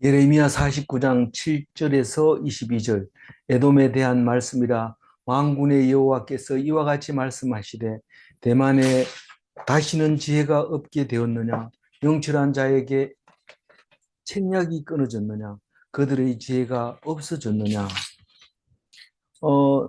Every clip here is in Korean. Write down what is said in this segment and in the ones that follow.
예레미야 49장 7절에서 22절 에돔에 대한 말씀이라. 왕군의 여호와께서 이와 같이 말씀하시되 대만에 다시는 지혜가 없게 되었느냐? 영출한 자에게 책략이 끊어졌느냐? 그들의 지혜가 없어졌느냐? 어,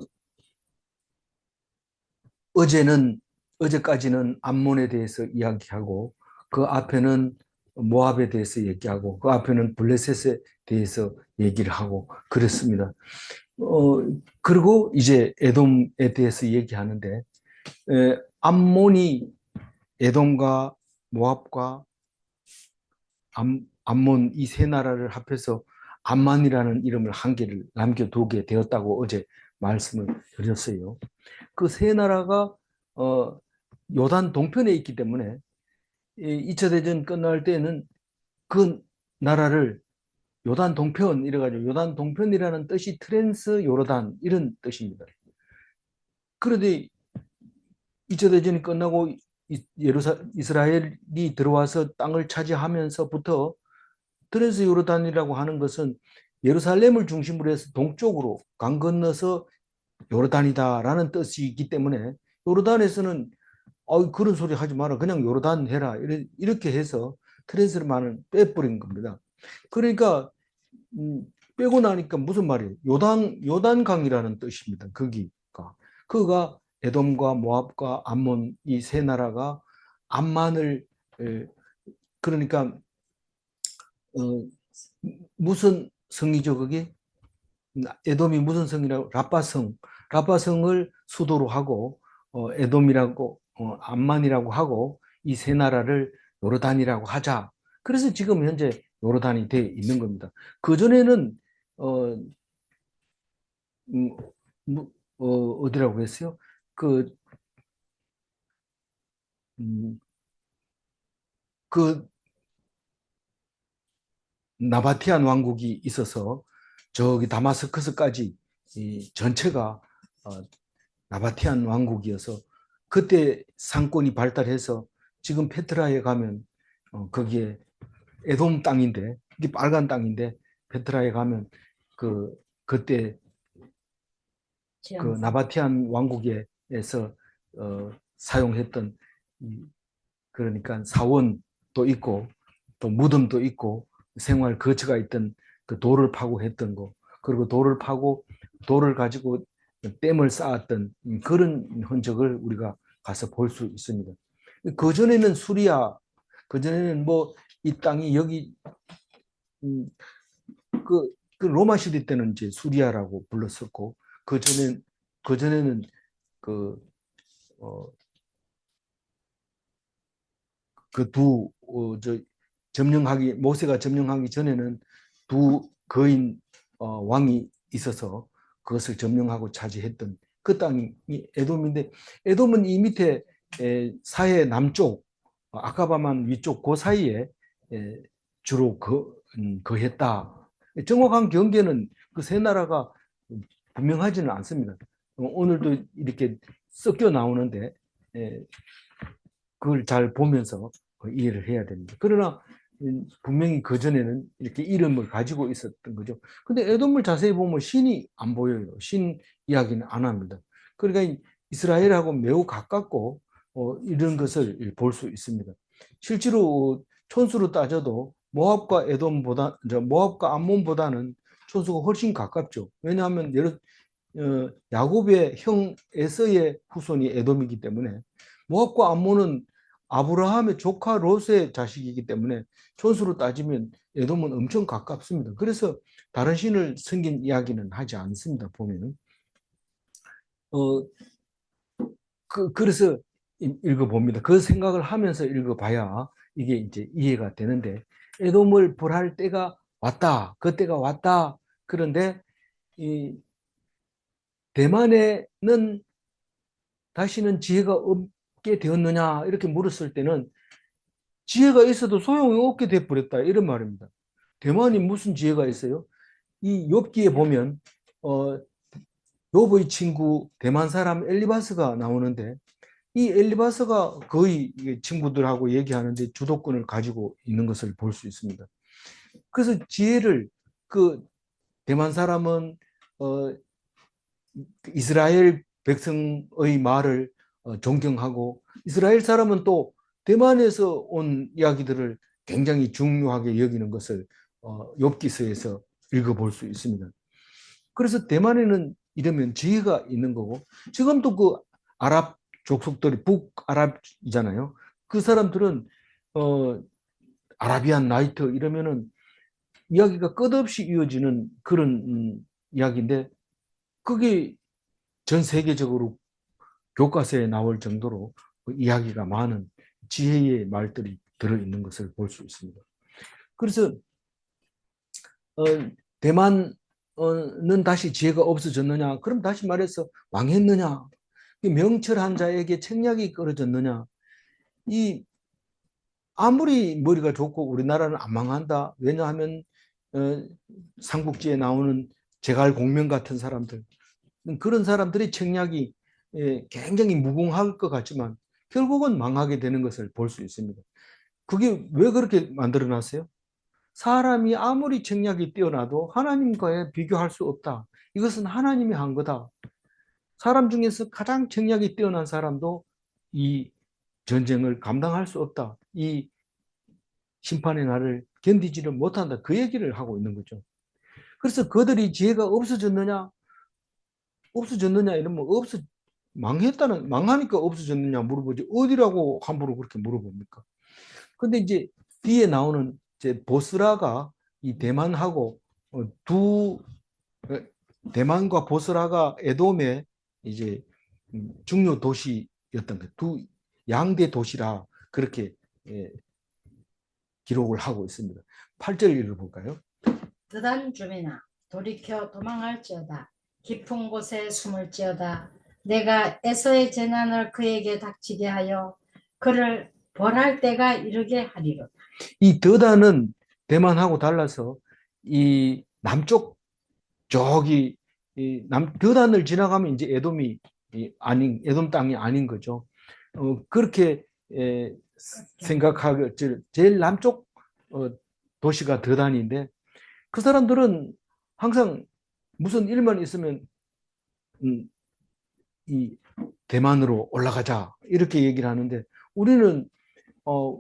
어제까지는 암몬에 대해서 이야기하고, 그 앞에는 모압에 대해서 얘기하고, 그 앞에는 블레셋에 대해서 얘기를 하고 그랬습니다. 어, 그리고 이제 에돔에 대해서 얘기하는데, 암몬이 에돔과 모압과 암몬 이 세 나라를 합해서 암만이라는 이름을 한 개를 남겨두게 되었다고 어제 말씀을 드렸어요. 그 세 나라가 요단 동편에 있기 때문에 2차 대전 끝날 때는 그 나라를 요단 동편 이래가지고, 요단 동편이라는 뜻이 트랜스 요르단 이런 뜻입니다. 그런데 2차 대전이 끝나고 이스라엘이 들어와서 땅을 차지하면서부터 트랜스 요르단이라고 하는 것은 예루살렘을 중심으로 해서 동쪽으로 강 건너서 요르단이다라는 뜻이 있기 때문에, 요르단에서는 그런 소리 하지 마라, 그냥 요르단 해라, 이렇게 해서 트랜스만을 빼버린 겁니다. 그러니까 빼고 나니까 무슨 말이에요? 요단강이라는 뜻입니다. 거기가. 그가 에돔과 모압과 암몬 이 세 나라가 암만을, 그러니까 어, 무슨 성이죠, 그게? 에돔이 무슨 성이라고? 라빠성. 라빠성을 수도로 하고, 에돔이라고, 암만이라고 하고, 이 세 나라를 요르단이라고 하자. 그래서 지금 현재 요르단이 돼 있는 겁니다. 그전에는, 어, 음, 어디라고 했어요? 그, 음, 그 나바티안 왕국이 있어서 저기 다마스커스까지 이 전체가 어, 나바티안 왕국이어서, 그때 상권이 발달해서 지금 페트라에 가면 거기에 에돔 땅인데, 이게 빨간 땅인데, 페트라에 가면 그때 그 나바티안 왕국에서 사용했던 그러니까 사원도 있고 또 무덤도 있고 생활 거처가 있던 그 돌을 파고 했던 거, 그리고 돌을 파고 돌을 가지고 댐을 쌓았던 그런 흔적을 우리가 가서 볼 수 있습니다. 그전에는 수리아, 그전에는 뭐 이 땅이 여기 음, 그 로마 시대 때는 이제 수리아라고 불렀었고, 그전에는 그 어, 그두 점령하기, 모세가 점령하기 전에는 두 거인 왕이 있어서 그것을 점령하고 차지했던 그 땅이 에돔인데, 에돔은 이 밑에 사해 남쪽, 아카바만 위쪽 그 사이에 주로 거했다. 정확한 경계는 그 세 나라가 분명하지는 않습니다. 오늘도 이렇게 섞여 나오는데 그걸 잘 보면서 이해를 해야 됩니다. 그러나 분명히 그전에는 이렇게 이름을 가지고 있었던 거죠. 근데 에돔을 자세히 보면 신이 안 보여요. 신 이야기는 안 합니다. 그러니까 이스라엘하고 매우 가깝고 이런 것을 볼 수 있습니다. 실제로 촌수로 따져도 모압과 암몬보다는 촌수가 훨씬 가깝죠. 왜냐하면 야곱의 형 에서의 후손이 에돔이기 때문에, 모압과 암몬은 아브라함의 조카 롯의 자식이기 때문에 촌수로 따지면 에돔은 엄청 가깝습니다. 그래서 다른 신을 섬긴 이야기는 하지 않습니다. 보면은 어, 그래서 읽어봅니다. 그 생각을 하면서 읽어봐야 이게 이제 이해가 되는데, 에돔을 벌할 때가 왔다, 그 때가 왔다. 그런데 이 대만에는 다시는 지혜가 없게 되었느냐 이렇게 물었을 때는, 지혜가 있어도 소용이 없게 돼 버렸다 이런 말입니다. 대만이 무슨 지혜가 있어요? 이 욥기에 보면 어, 욥의 친구 대만 사람 엘리바스가 나오는데, 이 엘리바스가 거의 친구들하고 얘기하는데 주도권을 가지고 있는 것을 볼 수 있습니다. 그래서 지혜를 그 대만 사람은 어, 이스라엘 백성의 말을 존경하고 이스라엘 사람은 또 대만에서 온 이야기들을 굉장히 중요하게 여기는 것을 욥기서에서 읽어볼 수 있습니다. 그래서 대만에는 이러면 지혜가 있는 거고 지금도 그 아랍 족속들이 북아랍이잖아요. 그 사람들은 아라비안 나이트 이러면은 이야기가 끝없이 이어지는 그런 이야기인데 그게 전 세계적으로 교과서에 나올 정도로 그 이야기가 많은 지혜의 말들이 들어있는 것을 볼 수 있습니다. 그래서 어, 대만은 다시 지혜가 없어졌느냐? 그럼 다시 말해서 망했느냐? 명철한 자에게 책략이 떨어졌느냐? 이 아무리 머리가 좋고 우리나라는 안 망한다. 왜냐하면 어, 삼국지에 나오는 제갈 공명 같은 사람들 그런 사람들의 책략이 굉장히 무궁할 것 같지만 결국은 망하게 되는 것을 볼 수 있습니다. 그게 왜 그렇게 만들어 놨어요? 사람이 아무리 책략이 뛰어나도 하나님과의 비교할 수 없다. 이것은 하나님이 한 거다. 사람 중에서 가장 책략이 뛰어난 사람도 이 전쟁을 감당할 수 없다. 이 심판의 날을 견디지를 못한다. 그 얘기를 하고 있는 거죠. 그래서 그들이 지혜가 없어졌느냐? 없어졌느냐? 이러면 망했다는, 망하니까 없어졌느냐 물어보지. 어디라고 함부로 그렇게 물어봅니까? 근데 이제 뒤에 나오는 이제 보스라가 이 대만하고 두 대만과 보스라가 에돔의 이제 중요 도시였던 두 양대 도시라 그렇게 기록을 하고 있습니다. 8절 읽어볼까요? 드단 주민아 돌이켜 도망할지어다. 깊은 곳에 숨을지어다. 내가 에서의 재난을 그에게 닥치게 하여 그를 벌할 때가 이르게 하리로다. 이 드단은 대만하고 달라서 이 남쪽 저기 드단을 지나가면 이제 에돔이 아닌 에돔 땅이 아닌 거죠. 그렇게 생각하고 제일 남쪽 도시가 드단인데 그 사람들은 항상 무슨 일만 있으면 이 대만으로 올라가자 이렇게 얘기를 하는데 우리는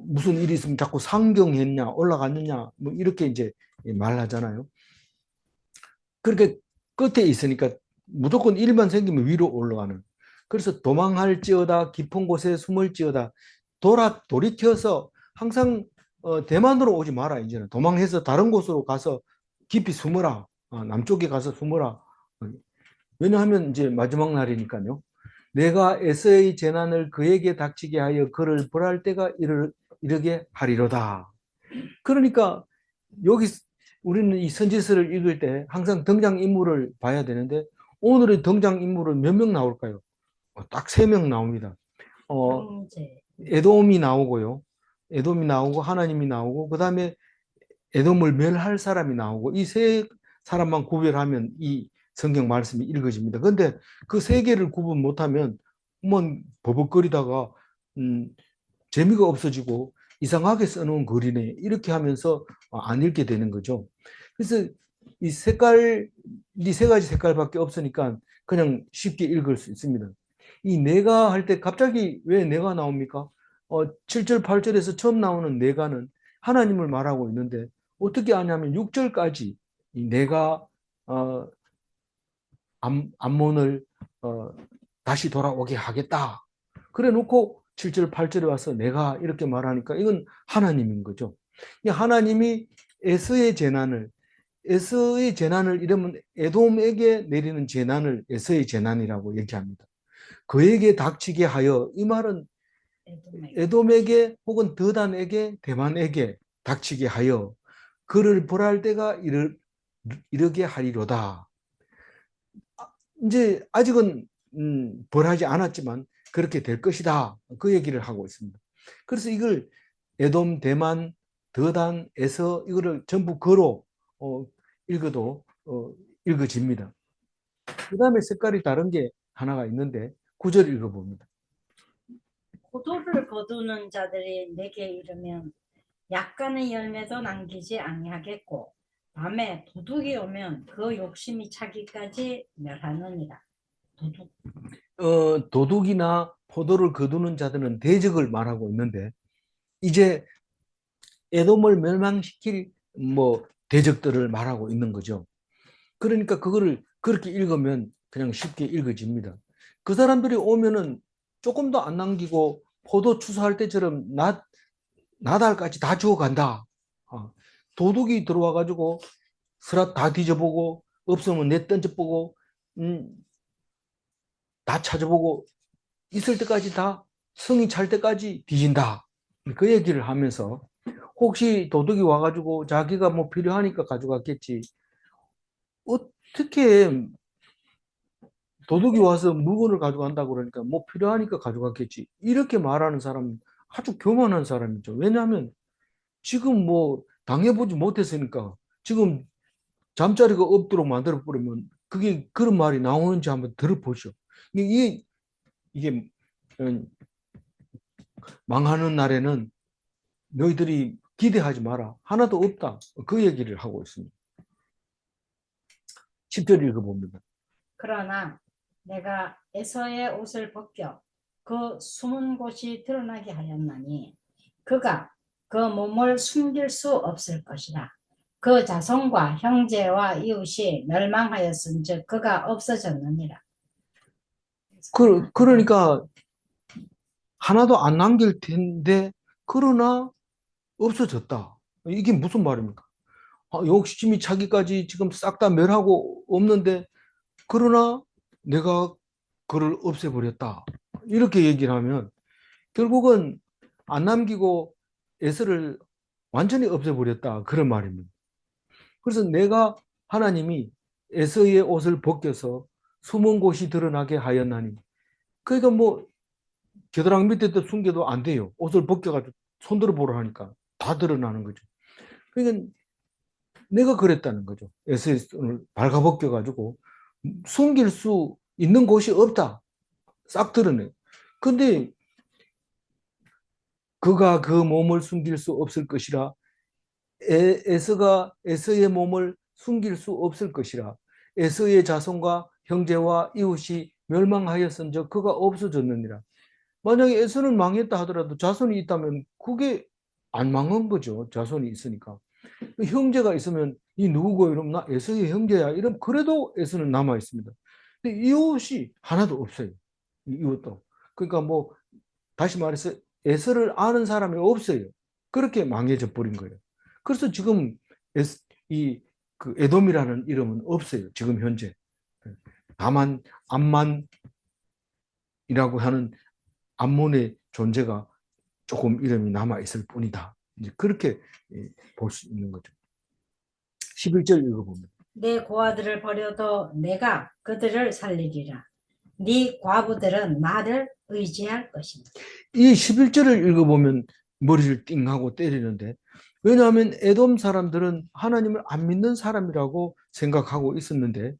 무슨 일이 있으면 자꾸 상경했냐 올라갔느냐 뭐 이렇게 이제 말하잖아요. 그렇게 끝에 있으니까 무조건 일만 생기면 위로 올라가는. 그래서 도망할지어다 깊은 곳에 숨을지어다 돌이켜서 항상 대만으로 오지 마라. 이제는 도망해서 다른 곳으로 가서 깊이 숨어라. 남쪽에 가서 숨어라. 왜냐하면 이제 마지막 날이니까요. 내가 에서의 재난을 그에게 닥치게 하여 그를 벌할 때가 이르게 하리로다. 그러니까 여기 우리는 이 선지서를 읽을 때 항상 등장인물을 봐야 되는데 오늘의 등장인물은 몇 명 나올까요? 딱 3명 나옵니다. 에돔이 나오고요. 에돔이 나오고 하나님이 나오고 그 다음에 에돔을 멸할 사람이 나오고 이 세 사람만 구별하면 이 성경 말씀이 읽어집니다. 그런데 그 세 개를 구분 못하면 뭐 버벅거리다가 재미가 없어지고 이상하게 써놓은 글이네 이렇게 하면서 안 읽게 되는 거죠. 그래서 이 세 가지 색깔밖에 없으니까 그냥 쉽게 읽을 수 있습니다. 이 내가 할 때 갑자기 왜 내가 나옵니까? 7절, 8절에서 처음 나오는 내가는 하나님을 말하고 있는데 어떻게 하냐면 6절까지 이 내가 암몬을 다시 돌아오게 하겠다. 그래 놓고 7절, 8절에 와서 내가 이렇게 말하니까 이건 하나님인 거죠. 하나님이 에서의 재난을 이러면 에돔에게 내리는 재난을 에서의 재난이라고 얘기합니다. 그에게 닥치게 하여 이 말은 에돔에게 혹은 드단에게 대만에게 닥치게 하여 그를 벌할 때가 이르게 하리로다. 이제 아직은 벌하지 않았지만 그렇게 될 것이다. 그 얘기를 하고 있습니다. 그래서 이걸 에돔, 대만, 드단, 에서 이거를 전부 거로 읽어도 읽어집니다. 그 다음에 색깔이 다른 게 하나가 있는데 9절 읽어봅니다. 고도를 거두는 자들이 내게 이르면 약간의 열매도 남기지 아니하겠고 밤에 도둑이 오면 그 욕심이 차기까지 멸하느니라. 도둑. 도둑이나 포도를 거두는 자들은 대적을 말하고 있는데 이제 에돔을 멸망시킬 뭐 대적들을 말하고 있는 거죠. 그러니까 그거를 그렇게 읽으면 그냥 쉽게 읽어집니다. 그 사람들이 오면은 조금도 안 남기고 포도 추수할 때처럼 나달까지 다 주워간다. 도둑이 들어와 가지고 스라 다 뒤져보고 없으면 내 던져보고 음, 다 찾아보고 있을 때까지 다 성이 찰 때까지 뒤진다. 그 얘기를 하면서 혹시 도둑이 와가지고 자기가 뭐 필요하니까 가져갔겠지. 어떻게 도둑이 와서 물건을 가져간다고 그러니까 뭐 필요하니까 가져갔겠지. 이렇게 말하는 사람은 아주 교만한 사람이죠. 왜냐하면 지금 뭐 당해보지 못했으니까 지금 잠자리가 없도록 만들어 버리면 그게 그런 말이 나오는지 한번 들어보시오. 이게 망하는 날에는 너희들이 기대하지 마라. 하나도 없다. 그 얘기를 하고 있습니다. 10절 읽어봅니다. 그러나 내가 에서의 옷을 벗겨 그 숨은 곳이 드러나게 하였나니 그가 그 몸을 숨길 수 없을 것이라. 그 자손과 형제와 이웃이 멸망하였은즉 그가 없어졌느니라. 그러니까 하나도 안 남길 텐데 그러나 없어졌다. 이게 무슨 말입니까? 욕심이 차기까지 지금 싹 다 멸하고 없는데 그러나 내가 그를 없애버렸다. 이렇게 얘기를 하면 결국은 안 남기고 에서를 완전히 없애버렸다. 그런 말입니다. 그래서 내가 하나님이 에서의 옷을 벗겨서 숨은 곳이 드러나게 하였나니 그러니까 뭐 겨드랑이 밑에 숨겨도 안 돼요. 옷을 벗겨가지고 손들어 보라 하니까 다 드러나는 거죠. 그러니까 내가 그랬다는 거죠. 에서의 손을 발가벗겨가지고 숨길 수 있는 곳이 없다. 싹 드러내. 근데 그가 그 몸을 숨길 수 없을 것이라 에서가 에서의 몸을 숨길 수 없을 것이라 에서의 자손과 형제와 이웃이 멸망하였은즉 그가 없어졌느니라. 만약에 에서는 망했다 하더라도 자손이 있다면 그게 안 망한 거죠. 자손이 있으니까. 형제가 있으면 이 누구고 이러면 나 에서의 형제야 이러면 그래도 에서는 남아 있습니다. 근데 이웃이 하나도 없어요. 이웃도. 그러니까 뭐 다시 말해서 에서를 아는 사람이 없어요. 그렇게 망해져 버린 거예요. 그래서 지금 이그 에돔이라는 이름은 없어요. 지금 현재. 다만 암만이라고 하는 암몬의 존재가 조금 이름이 남아 있을 뿐이다. 이제 그렇게 볼 수 있는 거죠. 11절 읽어보면 내 고아들을 버려도 내가 그들을 살리리라. 네 과부들은 나를 의지할 것이다. 이 11절을 읽어보면 머리를 띵하고 때리는데 왜냐하면 에돔 사람들은 하나님을 안 믿는 사람이라고 생각하고 있었는데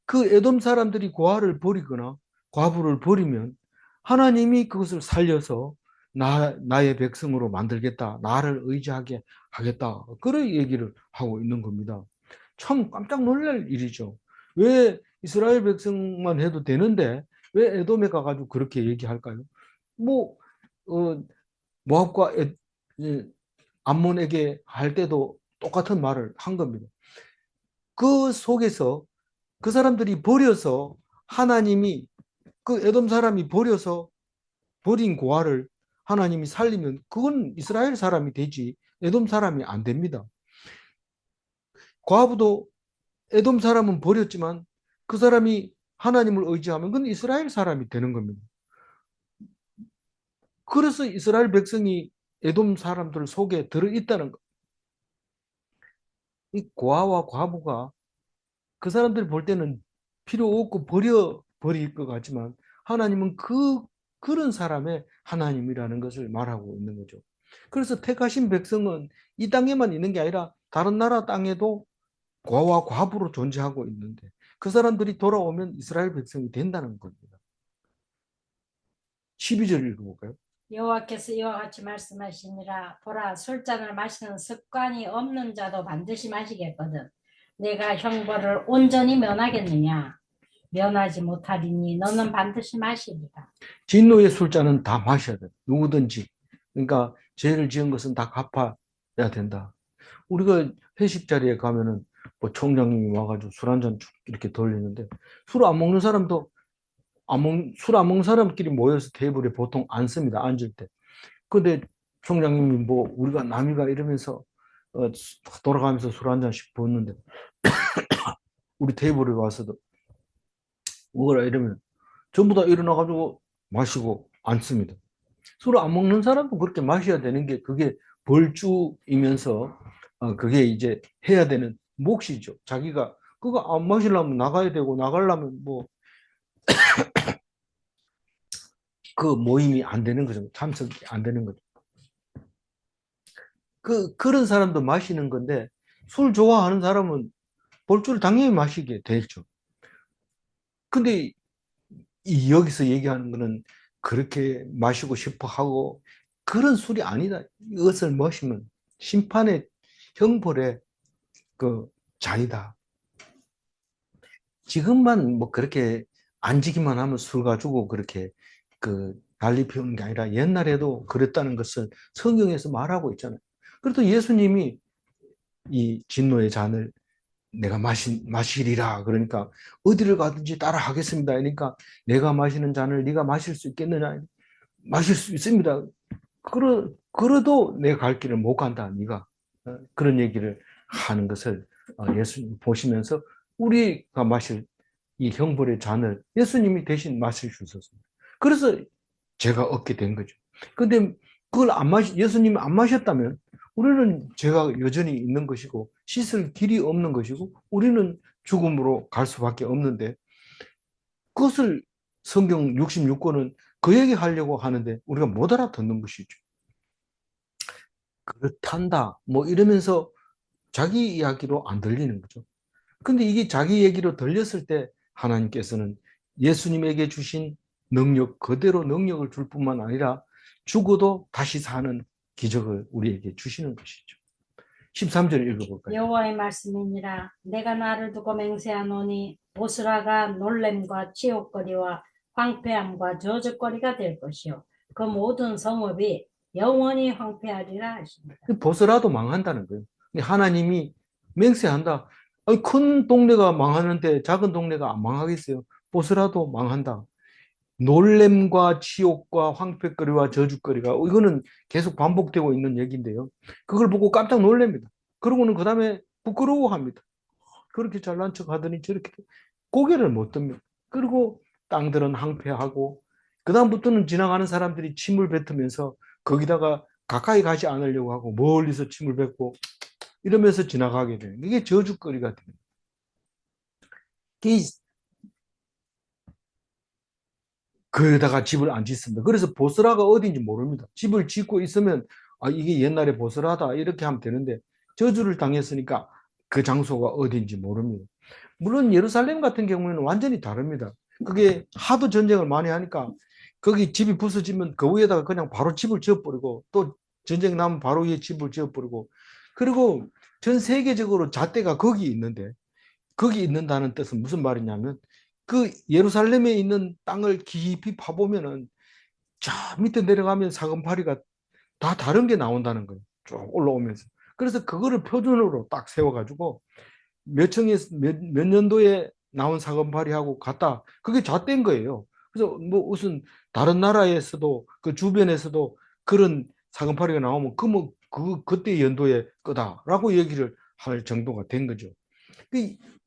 그 에돔 사람들이 고아를 버리거나 과부를 버리면 하나님이 그것을 살려서 나의 백성으로 만들겠다. 나를 의지하게 하겠다. 그런 얘기를 하고 있는 겁니다. 참 깜짝 놀랄 일이죠. 왜 이스라엘 백성만 해도 되는데 왜 에돔에 가가지고 그렇게 얘기할까요? 뭐 어, 모압과 암몬에게 할 때도 똑같은 말을 한 겁니다. 그 속에서 그 사람들이 버려서 하나님이 그 에돔 사람이 버려서 버린 고아를 하나님이 살리면 그건 이스라엘 사람이 되지 에돔 사람이 안 됩니다. 과부도 에돔 사람은 버렸지만 그 사람이 하나님을 의지하면 그건 이스라엘 사람이 되는 겁니다. 그래서 이스라엘 백성이 에돔 사람들 속에 들어있다는 거. 이 고아와 과부가 그 사람들이 볼 때는 필요 없고 버릴 것 같지만 하나님은 그런 사람의 하나님이라는 것을 말하고 있는 거죠. 그래서 택하신 백성은 이 땅에만 있는 게 아니라 다른 나라 땅에도 고아와 과부로 존재하고 있는데 그 사람들이 돌아오면 이스라엘 백성이 된다는 겁니다. 12절 읽어볼까요? 여호와께서 이와 같이 말씀하시니라. 보라, 술잔을 마시는 습관이 없는 자도 반드시 마시겠거든. 내가 형벌을 온전히 면하겠느냐? 면하지 못하리니 너는 반드시 마시리라. 진노의 술잔은 다 마셔야 돼. 누구든지. 그러니까 죄를 지은 것은 다 갚아야 된다. 우리가 회식 자리에 가면은 뭐 총장님이 와가지고 술 한 잔 이렇게 돌리는데 술 안 먹는 사람도 술 안 먹는 사람끼리 모여서 테이블에 보통 앉습니다. 앉을 때. 근데 총장님이 뭐 우리가 남이가 이러면서 돌아가면서 술 한 잔씩 부었는데 우리 테이블에 와서도 먹으라 이러면 전부 다 일어나가지고 마시고 앉습니다. 술 안 먹는 사람도 그렇게 마셔야 되는 게 그게 벌주이면서 그게 이제 해야 되는 몫이죠. 자기가 그거 안 마시려면 나가야 되고 나가려면 뭐 그 모임이 안 되는 거죠. 참석이 안 되는 거죠. 그런 사람도 마시는 건데 술 좋아하는 사람은 볼줄 당연히 마시게 되죠. 근데 여기서 얘기하는 거는 그렇게 마시고 싶어 하고 그런 술이 아니다. 이것을 마시면 심판의 형벌의 그 자이다. 지금만 뭐 그렇게 앉기만 하면 술 가지고 그렇게 그 난리 피우는 게 아니라 옛날에도 그랬다는 것을 성경에서 말하고 있잖아요. 그래도 예수님이 이 진노의 잔을 내가 마시리라. 그러니까 어디를 가든지 따라 하겠습니다. 그러니까 내가 마시는 잔을 네가 마실 수 있겠느냐? 마실 수 있습니다. 그래도 내가 갈 길을 못 간다. 네가 그런 얘기를 하는 것을 예수님 보시면서 우리가 마실 이 형벌의 잔을 예수님이 대신 마실 수 있었습니다. 그래서 제가 얻게 된 거죠. 근데 그걸 예수님이 안 마셨다면 우리는 죄가 여전히 있는 것이고 씻을 길이 없는 것이고 우리는 죽음으로 갈 수밖에 없는데 그것을 성경 66권은 그 얘기 하려고 하는데 우리가 못 알아듣는 것이죠. 그렇단다. 뭐 이러면서 자기 이야기로 안 들리는 거죠. 근데 이게 자기 얘기로 들렸을 때 하나님께서는 예수님에게 주신 능력, 그대로 능력을 줄 뿐만 아니라 죽어도 다시 사는 기적을 우리에게 주시는 것이죠. 13절 읽어볼까요? 여호와의 말씀이니라. 내가 나를 두고 맹세하노니 보스라가 놀램과 치욕거리와 황폐함과 저주거리가 될 것이요 그 모든 성읍이 영원히 황폐하리라 하십니다. 보스라도 망한다는 거예요. 하나님이 맹세한다. 아니, 큰 동네가 망하는데 작은 동네가 안 망하겠어요? 보스라도 망한다. 놀램과 치욕과 황폐거리와 저주거리가 이거는 계속 반복되고 있는 얘기인데요. 그걸 보고 깜짝 놀랍니다. 그러고는 그 다음에 부끄러워합니다. 그렇게 잘난 척 하더니 저렇게 고개를 못 듭니다. 그리고 땅들은 황폐하고 그 다음부터는 지나가는 사람들이 침을 뱉으면서 거기다가 가까이 가지 않으려고 하고 멀리서 침을 뱉고 이러면서 지나가게 돼요. 이게 저주거리가 됩니다. 그에다가 집을 안 짓습니다. 그래서 보스라가 어딘지 모릅니다. 집을 짓고 있으면 이게 옛날에 보스라다 이렇게 하면 되는데 저주를 당했으니까 그 장소가 어딘지 모릅니다. 물론 예루살렘 같은 경우에는 완전히 다릅니다. 그게 하도 전쟁을 많이 하니까 거기 집이 부서지면 그 위에다가 그냥 바로 집을 지어버리고 또 전쟁 나면 바로 위에 집을 지어버리고 그리고 전 세계적으로 잣대가 거기 있는데 거기 있는다는 뜻은 무슨 말이냐면 그 예루살렘에 있는 땅을 깊이 파보면은 저 밑에 내려가면 사금파리가 다 다른 게 나온다는 거예요. 쭉 올라오면서. 그래서 그거를 표준으로 딱 세워가지고 몇 년도에 나온 사금파리하고 같다. 그게 잣대인 거예요. 그래서 뭐 무슨 다른 나라에서도 그 주변에서도 그런 사금파리가 나오면 그때 연도에 거다라고 얘기를 할 정도가 된 거죠.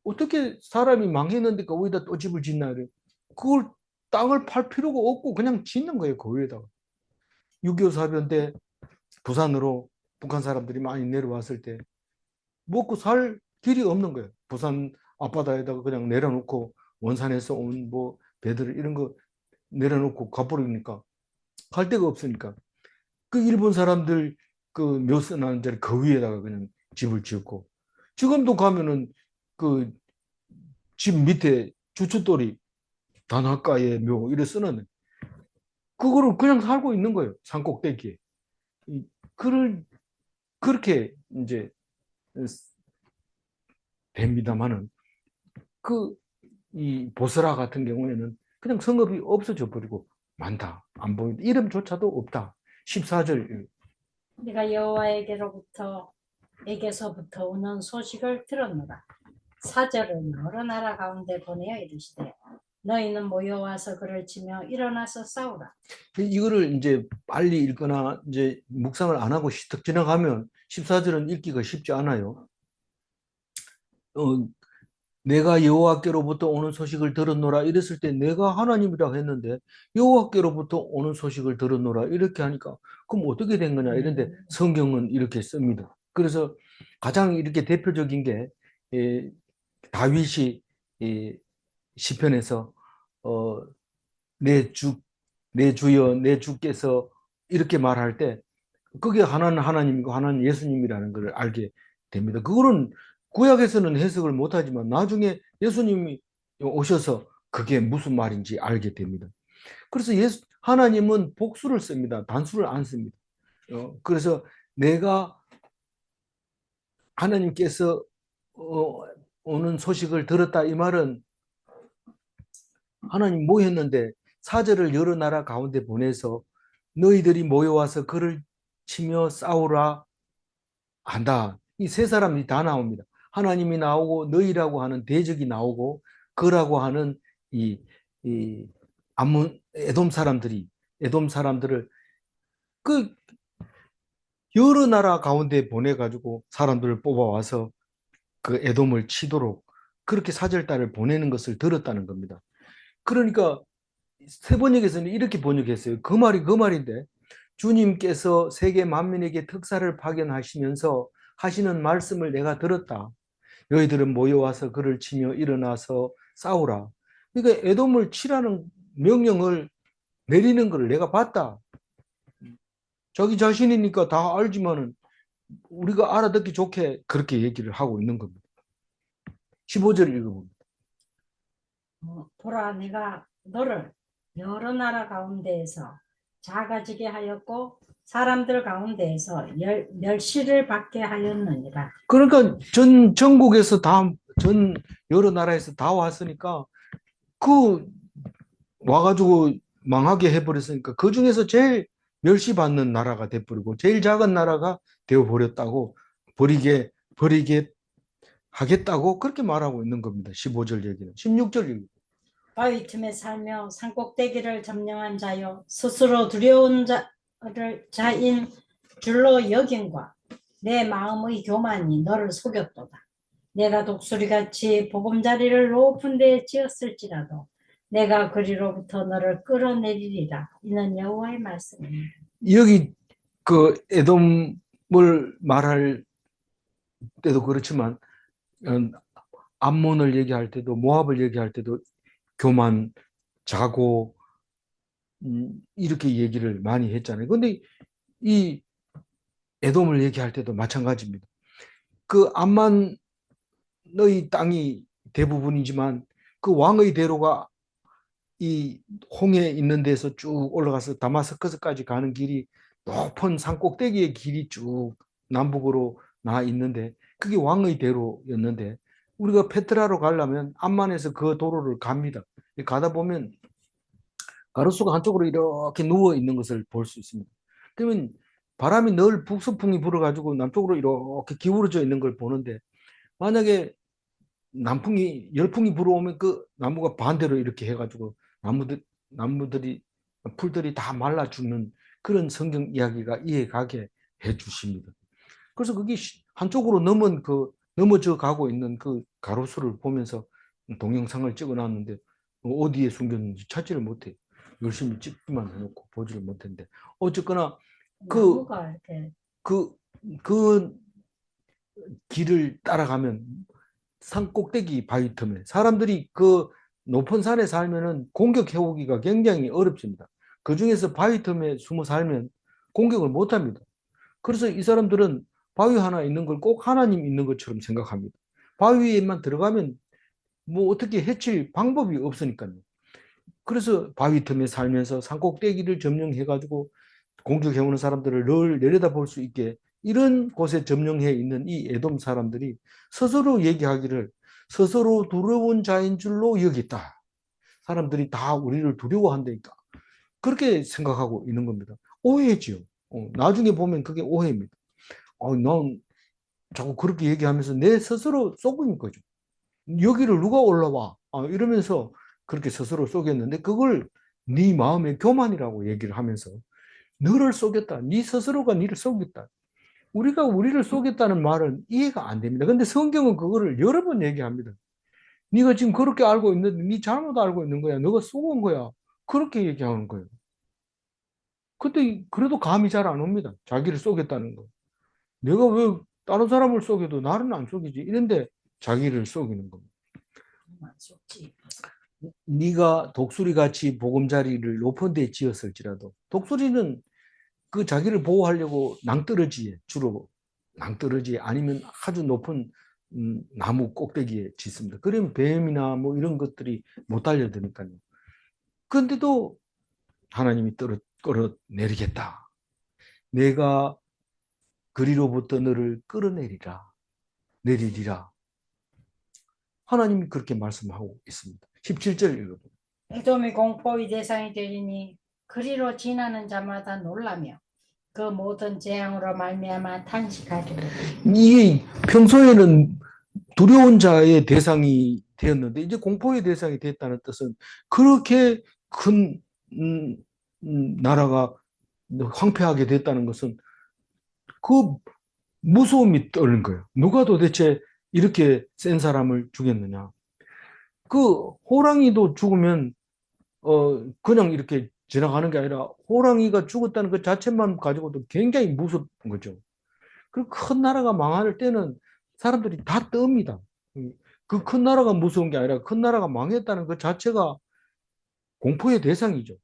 어떻게 사람이 망했는데 그 위에다 또 집을 짓나 그래. 그걸 땅을 팔 필요가 없고 그냥 짓는 거예요. 그 위에다가. 6.25 사변 때 부산으로 북한 사람들이 많이 내려왔을 때 먹고 살 길이 없는 거예요. 부산 앞바다에다가 그냥 내려놓고 원산에서 온 뭐 배들 이런 거 내려놓고 가버리니까 갈 데가 없으니까 그 일본 사람들 그 묘선하는 자리 그 위에다가 그냥 집을 짓고 지금도 가면은 그 집 밑에 주춧돌이 단학가의 묘 이래 쓰는 그거를 그냥 살고 있는 거예요. 산 꼭대기에. 그를 그렇게 이제 됩니다만은 그 이 보스라 같은 경우에는 그냥 성읍이 없어져 버리고 많다. 안 보인다. 이름조차도 없다. 14절. 내가 여호와에게로부터 에게서부터 오는 소식을 들었노라. 사절은 여러 나라 가운데 보내어 이르시되 너희는 모여와서 그를 치며 일어나서 싸우라. 이거를 이제 빨리 읽거나 이제 묵상을 안 하고 딱 지나가면 14절은 읽기가 쉽지 않아요. 내가 여호와께로부터 오는 소식을 들었노라 이랬을 때 내가 하나님이라고 했는데 여호와께로부터 오는 소식을 들었노라 이렇게 하니까 그럼 어떻게 된 거냐 이런데 성경은 이렇게 씁니다. 그래서 가장 이렇게 대표적인 게 다윗이 시편에서 내 주, 내 주여, 내 주께서 이렇게 말할 때 그게 하나는 하나님이고 하나는 예수님이라는 걸 알게 됩니다. 그거는 구약에서는 해석을 못하지만 나중에 예수님이 오셔서 그게 무슨 말인지 알게 됩니다. 그래서 하나님은 복수를 씁니다. 단수를 안 씁니다. 그래서 내가 하나님께서 오는 소식을 들었다 이 말은 하나님 뭐 했는데 사절을 여러 나라 가운데 보내서 너희들이 모여와서 그를 치며 싸우라 한다. 이 세 사람이 다 나옵니다. 하나님이 나오고 너희라고 하는 대적이 나오고 그라고 하는 이 암몬 에돔 사람들을 그 여러 나라 가운데 보내가지고 사람들을 뽑아와서 그 에돔을 치도록 그렇게 사절단을 보내는 것을 들었다는 겁니다. 그러니까 세 번역에서는 이렇게 번역했어요. 그 말이 그 말인데 주님께서 세계 만민에게 특사를 파견하시면서 하시는 말씀을 내가 들었다. 너희들은 모여와서 그를 치며 일어나서 싸우라. 그러니까 에돔을 치라는 명령을 내리는 걸 내가 봤다. 자기 자신이니까 다 알지만은 우리가 알아듣기 좋게 그렇게 얘기를 하고 있는 겁니다. 15절 읽어봅니다. 보라 내가 너를 여러 나라 가운데에서 작아지게 하였고 사람들 가운데에서 멸시를 받게 하였느니라. 그러니까 전국에서 전 여러 나라에서 다 왔으니까 그 와가지고 망하게 해버렸으니까 그 중에서 제일 멸시받는 나라가 돼버리고 제일 작은 나라가 되어버렸다고 버리게 하겠다고 그렇게 말하고 있는 겁니다. 15절 얘기는. 16절 얘기. 바위 틈에 살며 산꼭대기를 점령한 자여 스스로 두려운 자인 줄로 여김과 내 마음의 교만이 너를 속였도다. 내가 독수리같이 보금자리를 높은 데에 지었을지라도 내가 그리로부터 너를 끌어내리리라. 이는 여호와의 말씀입니다. 여기 그 에돔을 말할 때도 그렇지만 암몬을 얘기할 때도 모압을 얘기할 때도 교만, 자고 이렇게 얘기를 많이 했잖아요. 근데 이 에돔을 얘기할 때도 마찬가지입니다. 그 암만의 땅이 대부분이지만 그 왕의 대로가 이 홍해 있는 데서 쭉 올라가서 다마스커스까지 가는 길이 높은 산 꼭대기의 길이 쭉 남북으로 나 있는데 그게 왕의 대로였는데 우리가 페트라로 가려면 암만에서 그 도로를 갑니다. 가다 보면 가로수가 한쪽으로 이렇게 누워 있는 것을 볼 수 있습니다. 그러면 바람이 늘 북서풍이 불어가지고 남쪽으로 이렇게 기울어져 있는 걸 보는데 만약에 열풍이 불어오면 그 나무가 반대로 이렇게 해가지고 나무들이 풀들이 다 말라 죽는 그런 성경 이야기가 이해가게 해 주십니다. 그래서 그게 한쪽으로 넘어져 가고 있는 그 가로수를 보면서 동영상을 찍어 놨는데 어디에 숨겼는지 찾지를 못해. 열심히 찍기만 해놓고 보지를 못했는데 어쨌거나 그, 그, 그 길을 따라가면 산 꼭대기 바위 틈에 사람들이 그 높은 산에 살면은 공격 해오기가 굉장히 어렵습니다. 그 중에서 바위 틈에 숨어 살면 공격을 못 합니다. 그래서 이 사람들은 바위 하나 있는 걸 꼭 하나님 있는 것처럼 생각합니다. 바위에만 들어가면 뭐 어떻게 해칠 방법이 없으니까요. 그래서 바위 틈에 살면서 산꼭대기를 점령해가지고 공격해오는 사람들을 늘 내려다볼 수 있게 이런 곳에 점령해 있는 이 에돔 사람들이 스스로 얘기하기를 스스로 두려운 자인 줄로 여겼다. 사람들이 다 우리를 두려워한다니까. 그렇게 생각하고 있는 겁니다. 오해지요. 나중에 보면 그게 오해입니다. 난 자꾸 그렇게 얘기하면서 내 스스로 속은 거죠. 여기를 누가 올라와? 이러면서 그렇게 스스로 속였는데 그걸 네 마음의 교만이라고 얘기를 하면서 너를 속였다. 네 스스로가 너를 속였다. 우리가 우리를 속였다는 말은 이해가 안 됩니다. 근데 성경은 그거를 여러 번 얘기합니다. 네가 지금 그렇게 알고 있는데 네 잘못 알고 있는 거야. 너가 속은 거야. 그렇게 얘기하는 거예요. 근데 그래도 감이 잘 안 옵니다. 자기를 속였다는 거. 내가 왜 다른 사람을 속여도 나는 안 속이지? 이런데 자기를 속이는 겁니다. 네가 독수리 같이 보금자리를 높은 데 지었을지라도 독수리는 그 자기를 보호하려고 낭떠러지에 주로 낭떠러지 아니면 아주 높은 나무 꼭대기에 짓습니다. 그러면 뱀이나 뭐 이런 것들이 못 달려드니까요. 그런데도 하나님이 끌어내리겠다. 내가 그리로부터 너를 끌어내리라. 내리리라. 하나님이 그렇게 말씀하고 있습니다. 17절 읽어보세요. 에돔이 공포의 대상이 되리니 그리로 지나는 자마다 놀라며 그 모든 재앙으로 말미암아 탄식하리라. 이게 평소에는 두려운 자의 대상이 되었는데 이제 공포의 대상이 됐다는 뜻은 그렇게 큰 나라가 황폐하게 됐다는 것은 그 무서움이 떠는 거예요. 누가 도대체 이렇게 센 사람을 죽였느냐. 그 호랑이도 죽으면 그냥 이렇게 지나가는 게 아니라 호랑이가 죽었다는 그 자체만 가지고도 굉장히 무섭은 거죠. 그 큰 나라가 망할 때는 사람들이 다 떱니다. 그 큰 나라가 무서운 게 아니라 큰 나라가 망했다는 그 자체가 공포의 대상이죠.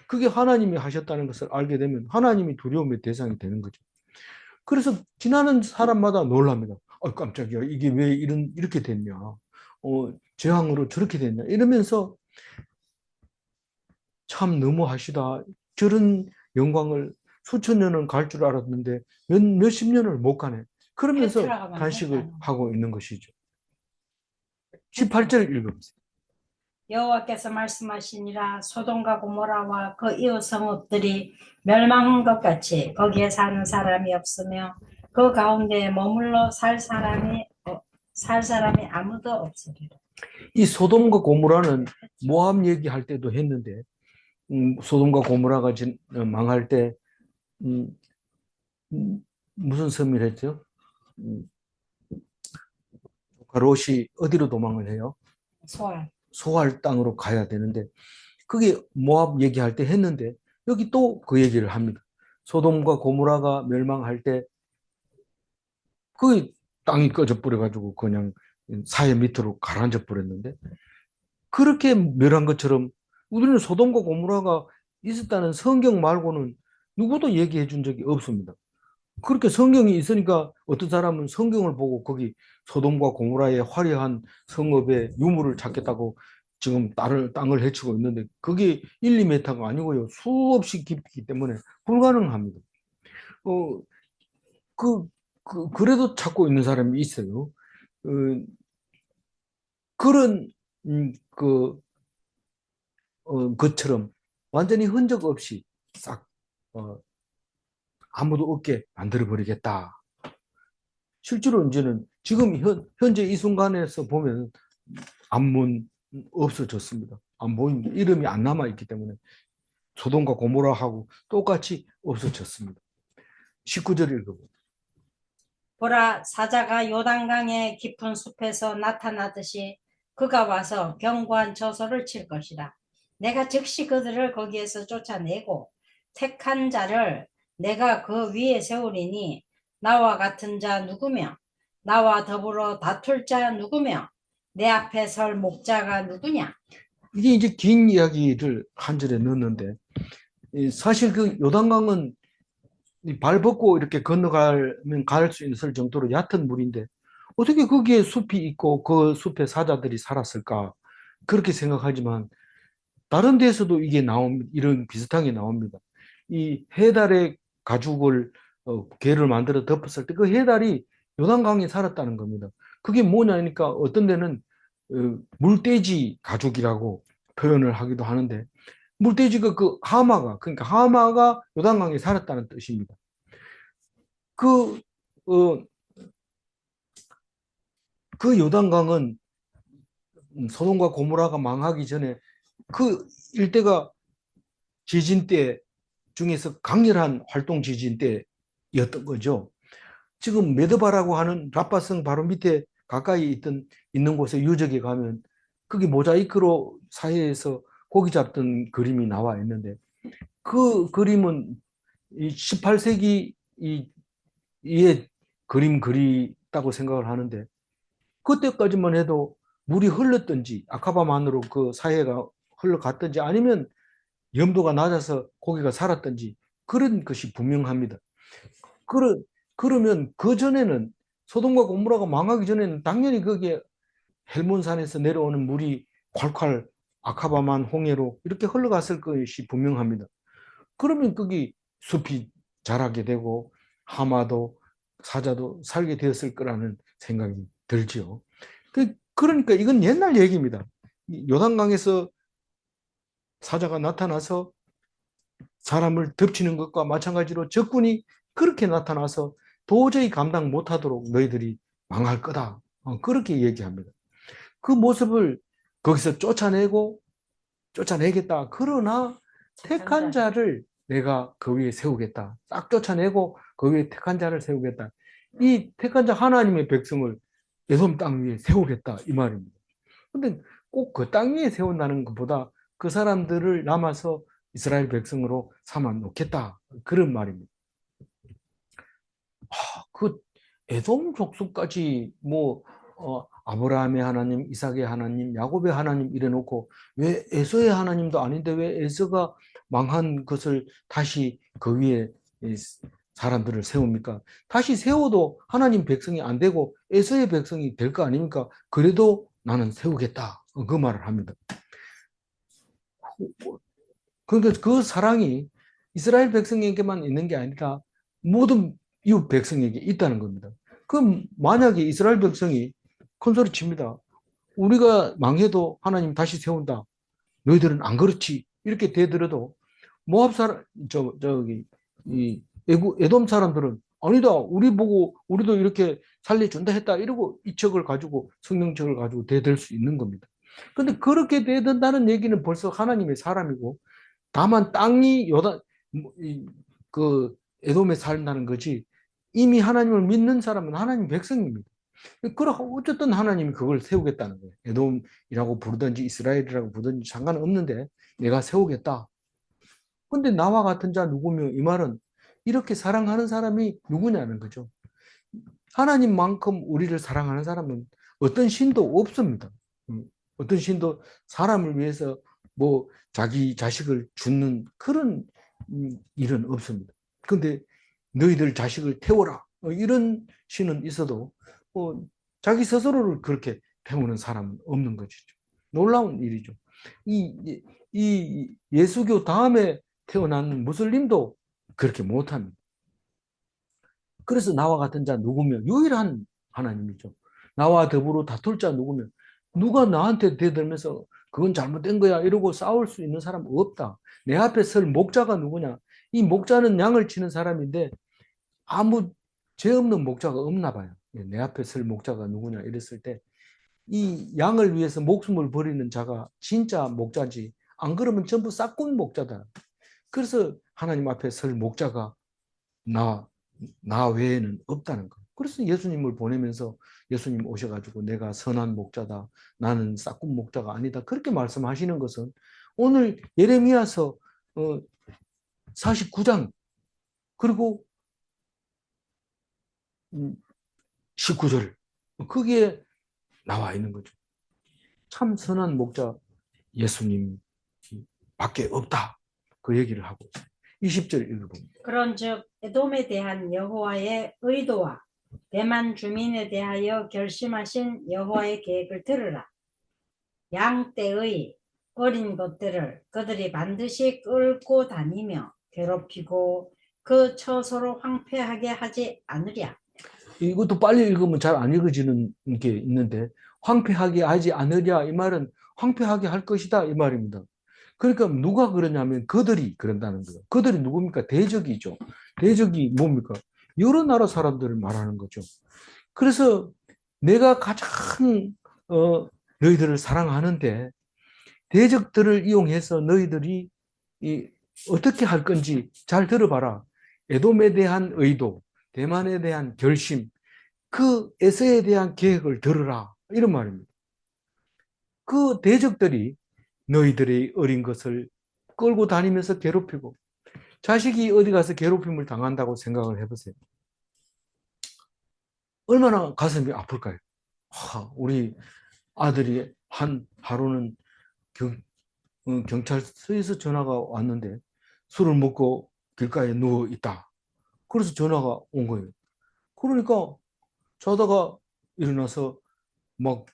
그게 하나님이 하셨다는 것을 알게 되면 하나님이 두려움의 대상이 되는 거죠. 그래서 지나는 사람마다 놀랍니다. 깜짝이야. 이게 왜 이렇게 됐냐. 재앙으로 저렇게 됐냐. 이러면서 참 너무하시다. 저런 영광을 수천 년은 갈 줄 알았는데 몇십 년을 못 가네. 그러면서 단식을 하고 있는 것이죠. 18절 읽어보세요. 여호와께서 말씀하시니라 소돔과 고모라와 그 이웃 성읍들이 멸망한 것 같이 거기에 사는 사람이 없으며 그 가운데에 머물러 살 사람이 아무도 없으리라. 이 소돔과 고모라는 모압 얘기할 때도 했는데 소돔과 고모라가 망할 때 무슨 섬을 했죠? 롯이 어디로 도망을 해요? 소알 땅으로 가야 되는데 그게 모압 얘기할 때 했는데 여기 또 그 얘기를 합니다. 소돔과 고모라가 멸망할 때 그 땅이 꺼져 버려가지고 그냥 사해 밑으로 가라앉아 버렸는데 그렇게 멸한 것처럼 우리는 소돔과 고모라가 있었다는 성경 말고는 누구도 얘기해 준 적이 없습니다. 그렇게 성경이 있으니까 어떤 사람은 성경을 보고 거기 소돔과 고모라의 화려한 성읍의 유물을 찾겠다고 지금 땅을 헤치고 있는데 그게 1, 2m가 아니고요. 수없이 깊기 때문에 불가능합니다. 그래도 찾고 있는 사람이 있어요. 그런 것처럼 완전히 흔적 없이 싹 아무도 없게 만들어버리겠다. 실제로 이제는 지금 현재 이 순간에서 보면 암문 없어졌습니다. 안 보입니다. 이름이 안 남아있기 때문에 소돔과 고모라하고 똑같이 없어졌습니다. 19절 읽어보세요. 보라 사자가 요단강의 깊은 숲에서 나타나듯이 그가 와서 견고한 저소를 칠 것이다. 내가 즉시 그들을 거기에서 쫓아내고 택한 자를 내가 그 위에 세우리니 나와 같은 자 누구며 나와 더불어 다툴 자 누구며 내 앞에 설 목자가 누구냐. 이게 이제 긴 이야기를 한 절에 넣었는데 사실 그 요단강은 발 벗고 이렇게 건너가면 갈 수 있을 정도로 얕은 물인데 어떻게 거기에 숲이 있고 그 숲에 사자들이 살았을까 그렇게 생각하지만 다른 데에서도 이게 나옵니다. 이런 비슷한 게 나옵니다. 이 해달의 가죽을 개를 만들어 덮었을 때 그 해달이 요단강에 살았다는 겁니다. 그게 뭐냐니까 어떤 데는 물돼지 가죽이라고 표현을 하기도 하는데 물돼지가 그 하마가 그러니까 하마가 요단강에 살았다는 뜻입니다. 그, 어, 그 요단강은 소돔과 고모라가 망하기 전에 그 일대가 지진 때 중에서 강렬한 활동 지진 때였던 거죠. 지금 메드바라고 하는 라파성 바로 밑에 가까이 있는 곳에 유적에 가면 그게 모자이크로 사이에서 고기 잡던 그림이 나와 있는데 그 그림은 이 18세기 이에 그림 그리다고 생각을 하는데 그때까지만 해도 물이 흘렀든지 아카바만으로 그 사해가 흘러갔든지 아니면 염도가 낮아서 고기가 살았든지 그런 것이 분명합니다. 그러, 그러면 그 전에는 소돔과 고모라가 망하기 전에는 당연히 거기에 헬몬산에서 내려오는 물이 콸콸 아카바만 홍해로 이렇게 흘러갔을 것이 분명합니다. 그러면 거기 숲이 자라게 되고 하마도 사자도 살게 되었을 거라는 생각이 들지요. 그러니까 이건 옛날 얘기입니다. 요단강에서 사자가 나타나서 사람을 덮치는 것과 마찬가지로 적군이 그렇게 나타나서 도저히 감당 못하도록 너희들이 망할 거다. 그렇게 얘기합니다. 그 모습을 거기서 쫓아내겠다. 그러나 택한 자를 내가 그 위에 세우겠다. 딱 쫓아내고 그 위에 택한 자를 세우겠다. 이 택한 자 하나님의 백성을 에돔 땅 위에 세우겠다. 이 말입니다. 근데 꼭 그 땅 위에 세운다는 것보다 그 사람들을 남아서 이스라엘 백성으로 삼아 놓겠다. 그런 말입니다. 그 에돔 족속까지 뭐 아브라함의 하나님, 이삭의 하나님, 야곱의 하나님 이래 놓고 왜 에서의 하나님도 아닌데 왜 에서가 망한 것을 다시 그 위에 사람들을 세웁니까? 다시 세워도 하나님 백성이 안 되고 에서의 백성이 될 거 아닙니까? 그래도 나는 세우겠다. 그 말을 합니다. 그러니까 그 사랑이 이스라엘 백성에게만 있는 게 아니라 모든 이웃 백성에게 있다는 겁니다. 그럼 만약에 이스라엘 백성이 큰 소리 칩니다. 우리가 망해도 하나님 다시 세운다. 너희들은 안 그렇지. 이렇게 되더라도 모압 사람 저기 이 에돔 사람들은 아니다. 우리 보고 우리도 이렇게 살려준다 했다. 이러고 이척을 가지고 성령척을 가지고 대들 수 있는 겁니다. 근데 그렇게 대든다는 얘기는 벌써 하나님의 사람이고 다만 땅이 그 에돔에 살다는 거지 이미 하나님을 믿는 사람은 하나님 백성입니다. 그러고 어쨌든 하나님이 그걸 세우겠다는 거예요. 에돔이라고 부르든지 이스라엘이라고 부르든지 상관없는데 내가 세우겠다. 근데 나와 같은 자 누구며 이 말은 이렇게 사랑하는 사람이 누구냐는 거죠. 하나님만큼 우리를 사랑하는 사람은 어떤 신도 없습니다. 어떤 신도 사람을 위해서 뭐 자기 자식을 죽는 그런 일은 없습니다. 근데 너희들 자식을 태워라. 이런 신은 있어도 자기 스스로를 그렇게 태우는 사람은 없는 것이죠. 놀라운 일이죠. 이 예수교 다음에 태어난 무슬림도 그렇게 못합니다. 그래서 나와 같은 자 누구며 유일한 하나님이죠. 나와 더불어 다툴 자 누구며 누가 나한테 대들면서 그건 잘못된 거야 이러고 싸울 수 있는 사람 없다. 내 앞에 설 목자가 누구냐? 이 목자는 양을 치는 사람인데 아무 죄 없는 목자가 없나 봐요. 내 앞에 설 목자가 누구냐 이랬을 때 이 양을 위해서 목숨을 버리는 자가 진짜 목자지. 안 그러면 전부 싹군 목자다. 그래서 하나님 앞에 설 목자가 나, 나 외에는 없다는 거. 그래서 예수님을 보내면서 예수님 오셔가지고 내가 선한 목자다. 나는 싹군 목자가 아니다. 그렇게 말씀하시는 것은 오늘 예레미야서 49장 그리고 19절 거기에 나와 있는 거죠. 참 선한 목자 예수님 밖에 없다. 그 얘기를 하고 있어요. 20절 읽어봅니다. 그런즉 에돔에 대한 여호와의 의도와 대만 주민에 대하여 결심하신 여호와의 계획을 들으라. 양 떼의 어린 것들을 그들이 반드시 끌고 다니며 괴롭히고 그 처소로 황폐하게 하지 않으랴. 이것도 빨리 읽으면 잘 안 읽어지는 게 있는데 황폐하게 하지 않으랴 이 말은 황폐하게 할 것이다 이 말입니다. 그러니까 누가 그러냐면 그들이 그런다는 거예요. 그들이 누굽니까? 대적이죠. 대적이 뭡니까? 여러 나라 사람들을 말하는 거죠. 그래서 내가 가장 너희들을 사랑하는데 대적들을 이용해서 너희들이 어떻게 할 건지 잘 들어봐라. 에돔에 대한 의도, 대만에 대한 결심, 그 에서에 대한 계획을 들으라. 이런 말입니다. 그 대적들이 너희들의 어린 것을 끌고 다니면서 괴롭히고 자식이 어디 가서 괴롭힘을 당한다고 생각을 해보세요. 얼마나 가슴이 아플까요? 우리 아들이 한 하루는 경찰서에서 전화가 왔는데 술을 먹고 길가에 누워 있다. 그래서 전화가 온 거예요. 그러니까 자다가 일어나서 막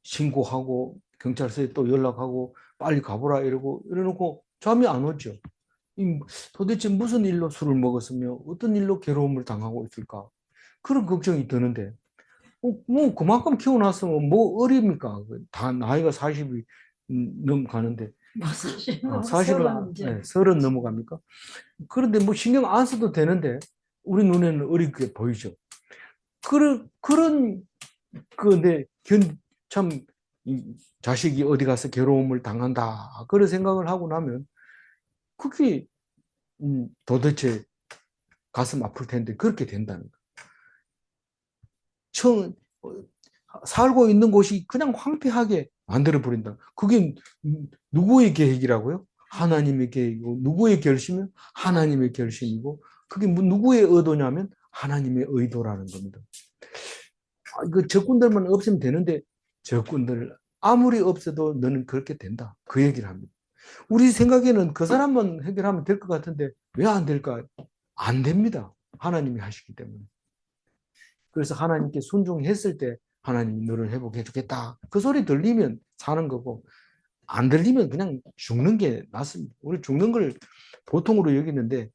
신고하고 경찰서에 또 연락하고 빨리 가보라 이러놓고 잠이 안 오죠. 도대체 무슨 일로 술을 먹었으며 어떤 일로 괴로움을 당하고 있을까? 그런 걱정이 드는데 뭐 그만큼 키워놨으면 뭐 어립니까? 다 나이가 40이 넘가는데 사실은 네, 30 넘어갑니까? 그런데 뭐 신경 안 써도 되는데 우리 눈에는 어리게 보이죠. 그런 그런데 참 자식이 어디 가서 괴로움을 당한다 그런 생각을 하고 나면 그게 도대체 가슴 아플 텐데 그렇게 된다는 거. 살고 있는 곳이 그냥 황폐하게 만들어 버린다. 그게 누구의 계획이라고요? 하나님의 계획이고 누구의 결심은 하나님의 결심이고 그게 누구의 의도냐면 하나님의 의도라는 겁니다. 그 적군들만 없으면 되는데 적군들 아무리 없어도 너는 그렇게 된다. 그 얘기를 합니다. 우리 생각에는 그 사람만 해결하면 될 것 같은데 왜 안 될까? 안 됩니다. 하나님이 하시기 때문에. 그래서 하나님께 순종했을 때 하나님이 너를 회복해 주겠다. 그 소리 들리면 사는 거고 안 들리면 그냥 죽는 게 낫습니다. 우리 죽는 걸 보통으로 여기는데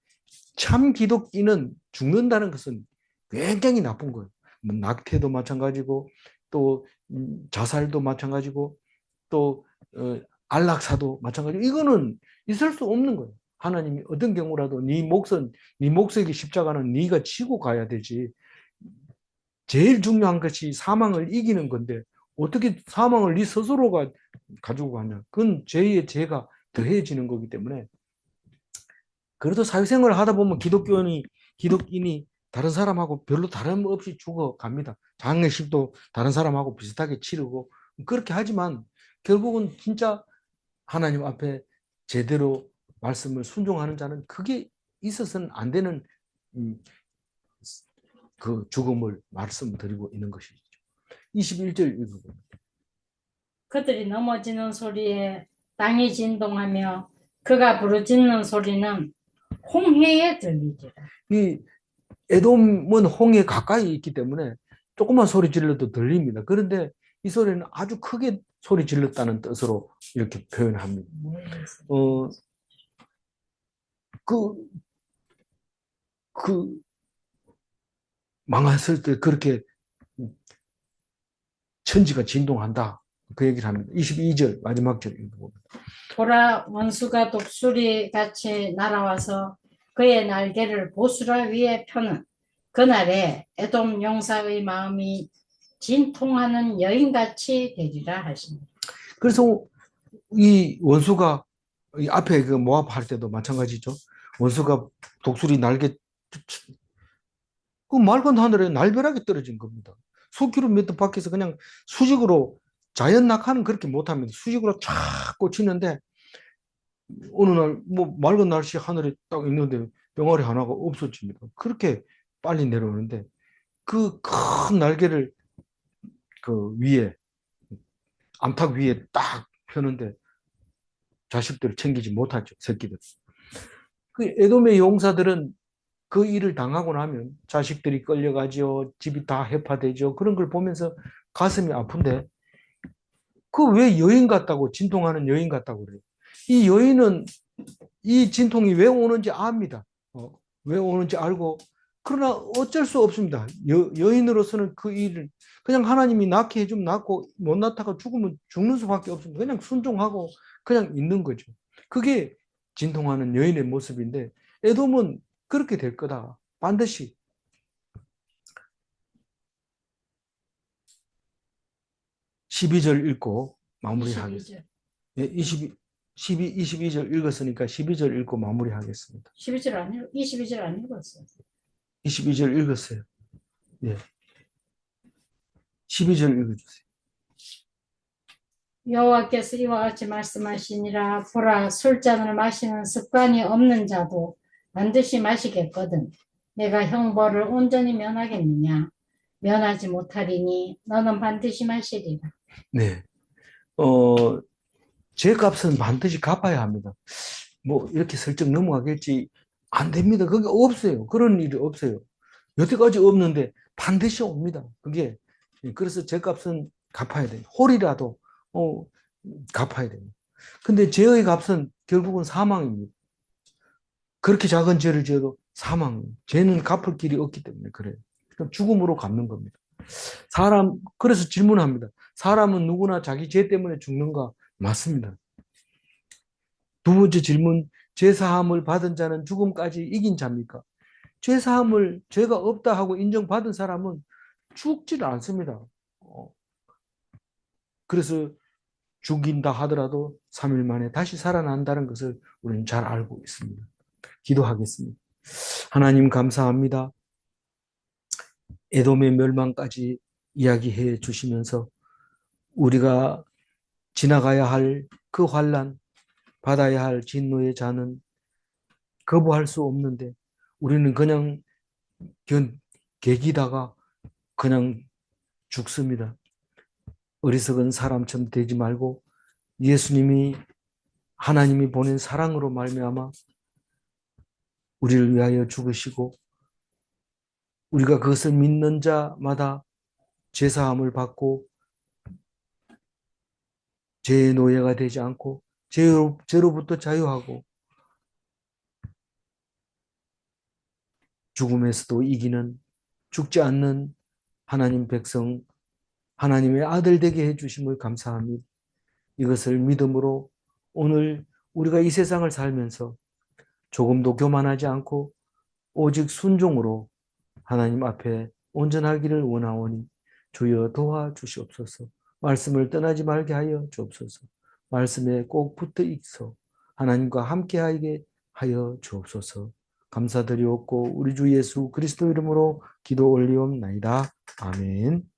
참 기독교는 죽는다는 것은 굉장히 나쁜 거예요. 뭐 낙태도 마찬가지고 또 자살도 마찬가지고 또 안락사도 마찬가지고 이거는 있을 수 없는 거예요. 하나님이 어떤 경우라도 네 목숨의 십자가는 네가 지고 가야 되지. 제일 중요한 것이 사망을 이기는 건데 어떻게 사망을 네 스스로가 가지고 가냐. 그건 죄의 죄가 더해지는 거기 때문에 그래도 사회생활을 하다 보면 기독인이 다른 사람하고 별로 다름없이 죽어갑니다. 장례식도 다른 사람하고 비슷하게 치르고 그렇게 하지만 결국은 진짜 하나님 앞에 제대로 말씀을 순종하는 자는 그게 있어서는 안 되는 그 죽음을 말씀드리고 있는 것이죠. 21절 읽어봅니다. 그들이 넘어지는 소리에 땅이 진동하며 그가 부르짖는 소리는 홍해에 들리지라. 이 에돔은 홍해 가까이 있기 때문에 조그만 소리 질러도 들립니다. 그런데 이 소리는 아주 크게 소리 질렀다는 뜻으로 이렇게 표현합니다. 그, 그, 망했을 때 그렇게 천지가 진동한다. 그 얘기를 합니다. 22절 마지막 절 읽어봅니다. 보라, 원수가 독수리 같이 날아와서 그의 날개를 보수라 위에 펴는 그날에 에돔 용사의 마음이 진통하는 여인같이 되리라 하십니다. 그래서 이 원수가 이 앞에 그 모압 할 때도 마찬가지죠. 원수가 독수리 날개 그 맑은 하늘에 날벼락이 떨어진 겁니다. 수킬로미터 밖에서 그냥 수직으로 자연 낙하는 그렇게 못합니다. 수직으로 쫙 꽂히는데 어느 날 뭐 맑은 날씨 하늘에 딱 있는데 병아리 하나가 없어집니다. 그렇게 빨리 내려오는데 그 큰 날개를 그 위에 암탉 위에 딱 펴는데 자식들을 챙기지 못하죠. 새끼들. 그 에돔의 용사들은 그 일을 당하고 나면 자식들이 끌려가죠. 집이 다 해파되죠. 그런 걸 보면서 가슴이 아픈데 그 왜 여인 같다고, 진통하는 여인 같다고 그래요. 이 여인은 이 진통이 왜 오는지 압니다. 왜 오는지 알고, 그러나 어쩔 수 없습니다. 여인으로서는 그 일을 그냥 하나님이 낳게 해주면 낳고 못 낳다가 죽으면 죽는 수밖에 없습니다. 그냥 순종하고 그냥 있는 거죠. 그게 진통하는 여인의 모습인데, 에돔은 그렇게 될 거다. 반드시. 12절 읽고 마무리하겠습니다. 22절. 예, 22절 읽었으니까 12절 읽고 마무리하겠습니다. 22절 안 읽었어. 22절 읽었어요. 예. 12절 읽어주세요. 여호와께서 이와 같이 말씀하시니라. 보라, 술잔을 마시는 습관이 없는 자도 반드시 마시겠거든. 내가 형벌을 온전히 면하겠느냐? 면하지 못하리니 너는 반드시 마시리라. 네. 제 값은 반드시 갚아야 합니다. 뭐, 이렇게 슬쩍 넘어가겠지. 안 됩니다. 그게 없어요. 그런 일이 없어요. 여태까지 없는데 반드시 옵니다. 그게. 그래서 제 값은 갚아야 돼요. 홀이라도, 갚아야 돼요. 근데 죄의 값은 결국은 사망입니다. 그렇게 작은 죄를 지어도 사망입니다. 죄는 갚을 길이 없기 때문에 그래요. 그럼 죽음으로 갚는 겁니다. 그래서 질문합니다. 사람은 누구나 자기 죄 때문에 죽는가? 맞습니다. 두 번째 질문, 죄사함을 받은 자는 죽음까지 이긴 자입니까? 죄가 없다 하고 인정받은 사람은 죽지를 않습니다. 그래서 죽인다 하더라도 3일 만에 다시 살아난다는 것을 우리는 잘 알고 있습니다. 기도하겠습니다. 하나님 감사합니다. 에돔의 멸망까지 이야기해 주시면서 우리가 지나가야 할 그 환난, 받아야 할 진노의 잔은 거부할 수 없는데 우리는 그냥 개기다가 그냥 죽습니다. 어리석은 사람처럼 되지 말고 예수님이 하나님이 보낸 사랑으로 말미암아 우리를 위하여 죽으시고 우리가 그것을 믿는 자마다 죄사함을 받고 죄의 노예가 되지 않고 죄로부터 자유하고 죽음에서도 이기는 죽지 않는 하나님 백성, 하나님의 아들 되게 해주심을 감사합니다. 이것을 믿음으로 오늘 우리가 이 세상을 살면서 조금도 교만하지 않고 오직 순종으로 하나님 앞에 온전하기를 원하오니 주여 도와주시옵소서. 말씀을 떠나지 말게 하여 주옵소서. 말씀에 꼭 붙어 있어 하나님과 함께하게 하여 주옵소서. 감사드리옵고 우리 주 예수 그리스도 이름으로 기도 올리옵나이다. 아멘.